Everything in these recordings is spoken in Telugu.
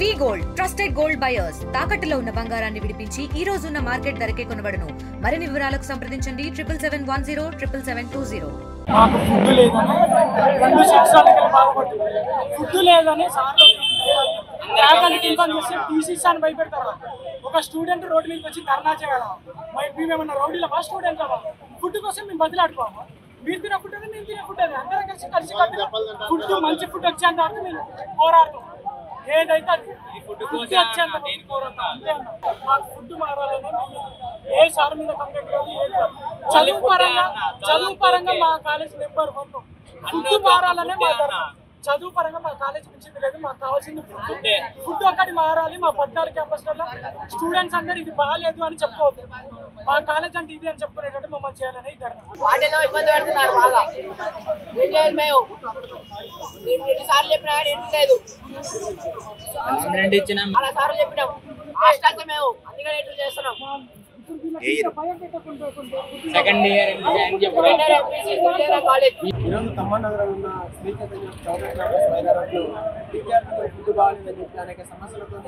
వి గోల్డ్ ట్రస్టెడ్ గోల్డ్ బయర్స్ తాకట్టులో ఉన్న బంగారాన్ని విడిపించి ఈ రోజు ఉన్న మార్కెట్ ధరకే కొనబడును. మరిన్ని వివరాలకు సంప్రదించండి 7710 మాకు ఫుడ్ లేదని 2 సంవత్సరాలకి బాధపడుతుంది. ఫుడ్ లేదని ఫ్యాకల్టీ ఇన్ఫార్మ్ చేస్తే టీసీస్ అని భయపెడతారు. ఒక స్టూడెంట్ రోడ్డు మీదకి వచ్చి ధర్నా చేయాలా? మేమేమన్నా రౌడీలో ఫస్ట్ స్టూడెంట్ ఫుడ్ కోసం మేము బదిలాడుకోమా? మీరు తినే ఫుడ్ అది మేము తినే ఫుడ్ అది అందరం కలిసి ఫుడ్ మంచి ఫుడ్ వచ్చేంత వరకు మేము పోరాడతాం. ఏదైతే అది ఫుడ్ వచ్చేంత పోరాడతాం. మాకు ఫుడ్ మారాలని ఏ సార్ మీద కంప్లైంట్ కాదు. చదువు పరంగా మా కాలేజ్ నెంబర్ 1. ఫుడ్ మారాలనే మా చదువు పరంగా మా కాలేజ్ మించింది లేదు. మాకు కావాల్సింది ఫుడ్ ఒక్కటి మారాలి. మా 14 క్యాంపస్లలో స్టూడెంట్స్ అందరూ ఇది బాగాలేదు అని చెప్పుకోవద్దు. మా కాలేజ్ అంటే ఇది అని చెప్పుకునేటట్టు మమ్మల్ని చేయాలని వాటిలో ఇబ్బంది పెడుతున్నారు బాగా. ఏం లేదు మేము ఎన్నిసార్లు చెప్పినా కానీ ఏం లేదు. అలా సార్లు చెప్పినాం హాస్టల్కి మేము అందుకని ఎట్లు చేస్తున్నాం. సెకండ్ ఇయర్ ఈరోజు ఖమ్మం నగరంలో ఉన్న శ్రీ చైతన్య చౌదరి క్యాంపస్ మైదానంలో విద్యార్థులు ఫుడ్ బాగాలేదని చెప్పి అనేక సమస్యలతో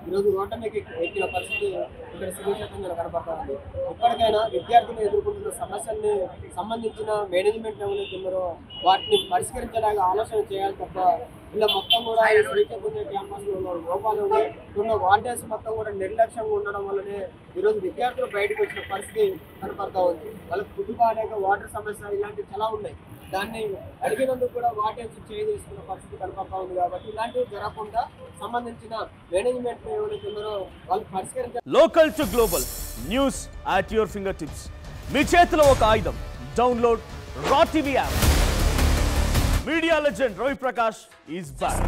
ఈరోజు రోడ్డుకి ఎక్కిన పరిస్థితి ఇక్కడ శ్రీ చైతన్యంలో కనపడుతుంది. ఇప్పటికైనా విద్యార్థులు ఎదుర్కొంటున్న సమస్యల్ని సంబంధించిన మేనేజ్మెంట్ ఎవరైతే ఉన్నారో వాటిని పరిష్కరించడానికి ఆలోచన చేయాలి తప్ప ఇలా మొత్తం కూడా ఈ శ్రీ చైతన్య క్యాంపస్లో ఉన్న లోపాలు ఉన్న వార్డెన్స్ మొత్తం కూడా నిర్లక్ష్యంగా ఉండడం వల్లనే ఈరోజు విద్యార్థులు బయటకు వచ్చిన పరిస్థితి కనపడతా ఉంది. వాళ్ళకి ఫుడ్ బాగాలేక వాటర్ సమస్య ఇలాంటివి చాలా ఉన్నాయి. దాన్ని అడిగినందుకు కూడా వార్డెన్స్ చేసుకున్న పరిస్థితి కనపడతా ఉంది. కాబట్టి ఇలాంటివి జరగకుండా సంబంధించిన మేనేజ్మెంట్ ఎవరైతే ఉన్నారో వాళ్ళు పరిష్కరించారు. Local to global news at your fingertips. మీ చేతిలో ఒక ఆయుధం. Download Raw TV app. Media legend Ravi Prakash is back.